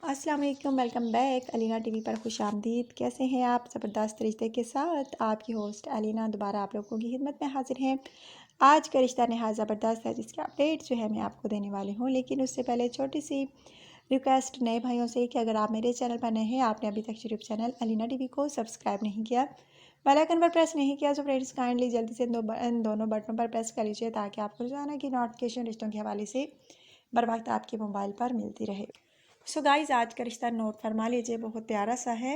अस्सलाम वालेकुम, welcome back Alina TV पर खुश आमदीद। कैसे हैं आप? ज़बरदस्त रिश्ते के साथ आपकी होस्ट अलीना दोबारा आप लोगों की खिदमत में हाजिर हैं। आज का रिश्ता नहायत ज़बरदस्त है जिसकी अपडेट जो है मैं आपको देने वाली हूँ, लेकिन उससे पहले छोटी सी रिक्वेस्ट नए भाइयों से कि अगर आप मेरे चैनल पर नए हैं, आपने अभी तक यूट्यूब चैनल अलीना टीवी को सब्सक्राइब नहीं किया, बेल आइकन पर प्रेस नहीं किया, तो फ्रेंड्स काइंडली जल्दी से इन दोनों बटनों पर प्रेस कर लीजिए ताकि आपको रोजाना की नोटिफिकेशन रिश्तों के हवाले से बर वक्त आपके मोबाइल पर मिलती रहे। सो गाइज, आज का रिश्ता नोट फरमा लीजिए, बहुत प्यारा सा है।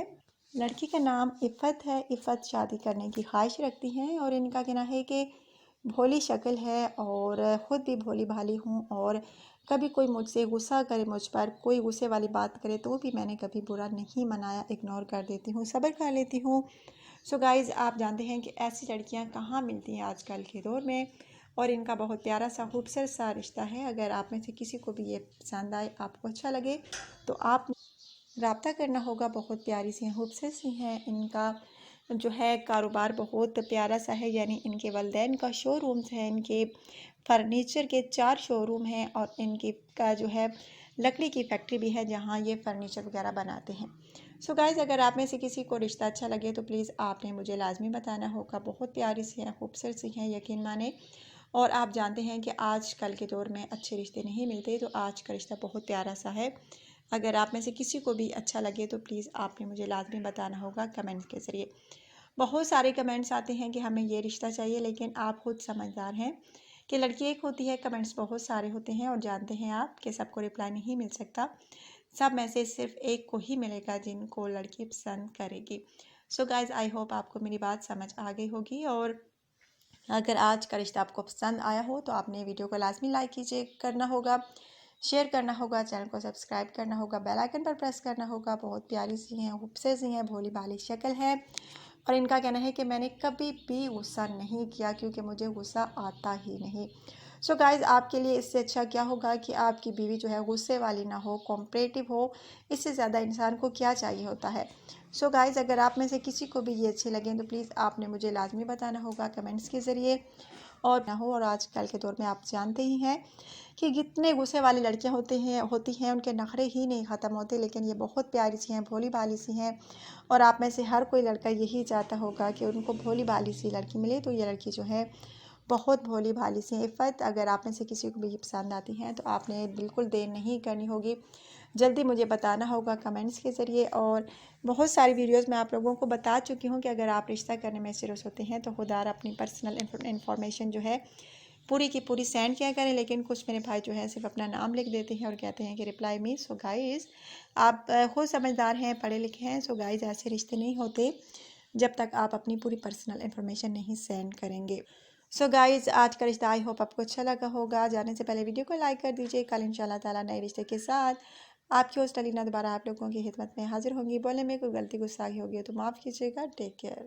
लड़की का नाम इफ़त है। इफ़त शादी करने की ख्वाहिश रखती हैं और इनका कहना है कि भोली शक्ल है और ख़ुद भी भोली भाली हूँ, और कभी कोई मुझसे गुस्सा करे, मुझ पर कोई गुस्से वाली बात करे तो भी मैंने कभी बुरा नहीं मनाया, इग्नोर कर देती हूँ, सब्र कर लेती हूँ। सो गाइज़, आप जानते हैं कि ऐसी लड़कियाँ कहाँ मिलती हैं आजकल के दौर में, और इनका बहुत प्यारा सा खूबसूरत सा रिश्ता है। अगर आप में से किसी को भी ये पसंद आए, आपको अच्छा लगे, तो आप रब्ता करना होगा। बहुत प्यारी सी हैं, खूबसूरत सी हैं। इनका जो है कारोबार बहुत प्यारा सा है, यानी इनके वालिदैन का शोरूम्स है, इनके फर्नीचर के 4 शोरूम हैं, और इनकी का जो है लकड़ी की फैक्ट्री भी है जहाँ ये फर्नीचर वगैरह बनाते हैं। सो गाइज़, अगर आप में से किसी को रिश्ता अच्छा लगे तो प्लीज़ आपने मुझे लाजमी बताना होगा। बहुत प्यारी सी हैं, खूबसूरत सी हैं, यकीन माने। और आप जानते हैं कि आज कल के दौर में अच्छे रिश्ते नहीं मिलते, तो आज का रिश्ता बहुत प्यारा सा है। अगर आप में से किसी को भी अच्छा लगे तो प्लीज़ आपने मुझे लाजमी बताना होगा कमेंट्स के ज़रिए। बहुत सारे कमेंट्स आते हैं कि हमें ये रिश्ता चाहिए, लेकिन आप खुद समझदार हैं कि लड़की एक होती है, कमेंट्स बहुत सारे होते हैं, और जानते हैं आप कि सबको रिप्लाई नहीं मिल सकता। सब में से सिर्फ एक को ही मिलेगा जिनको लड़की पसंद करेगी। सो गाइज़, आई होप आपको मेरी बात समझ आ गई होगी, और अगर आज का रिश्ता आपको पसंद आया हो तो आपने वीडियो को लाजमी लाइक कीजिए करना होगा, शेयर करना होगा, चैनल को सब्सक्राइब करना होगा, बेल आइकन पर प्रेस करना होगा। बहुत प्यारी सी हैं, खूबसूरत सी हैं, भोली भाली शक्ल है, और इनका कहना है कि मैंने कभी भी गुस्सा नहीं किया क्योंकि मुझे गुस्सा आता ही नहीं। सो गाइज़, आपके लिए इससे अच्छा क्या होगा कि आपकी बीवी जो है गुस्से वाली ना हो, कोऑपरेटिव हो। इससे ज़्यादा इंसान को क्या चाहिए होता है। सो गाइज़, अगर आप में से किसी को भी ये अच्छे लगें तो प्लीज़ आपने मुझे लाजमी बताना होगा कमेंट्स के ज़रिए, और ना हो। और आजकल के दौर में आप जानते ही हैं कि कितने गुस्से वाली लड़कियां होती हैं, उनके नखरे ही नहीं ख़त्म होते, लेकिन ये बहुत प्यारी सी हैं, भोली भाली सी हैं। और आप में से हर कोई लड़का यही चाहता होगा कि उनको भोली भाली सी लड़की मिले, तो ये लड़की जो है बहुत भोली भाली सी है। इफ़त, अगर आप में से किसी को भी ये पसंद आती हैं तो आपने बिल्कुल देर नहीं करनी होगी, जल्दी मुझे बताना होगा कमेंट्स के ज़रिए। और बहुत सारी वीडियोस में आप लोगों को बता चुकी हूँ कि अगर आप रिश्ता करने में सीरियस होते हैं तो खुदार अपनी पर्सनल इन्फॉर्मेशन जो है पूरी की पूरी सेंड किया करें। लेकिन कुछ मेरे भाई जो है सिर्फ अपना नाम लिख देते हैं और कहते हैं कि रिप्लाई मी। सो गाइज़, आप खुद समझदार हैं, पढ़े लिखे हैं। सो गाइज़, ऐसे रिश्ते नहीं होते जब तक आप अपनी पूरी पर्सनल इन्फॉर्मेशन नहीं सेंड करेंगे। सो गाइज़, आज का रिश्ता आई होप आपको अच्छा लगा होगा। जाने से पहले वीडियो को लाइक कर दीजिए। कल इंशाल्लाह ताला नए रिश्ते के साथ आपकी होस्ट अलीना दोबारा आप लोगों की खिदमत में हाजिर होंगी। बोलने में कोई गलती गुस्सा होगी तो माफ़ कीजिएगा। Take care.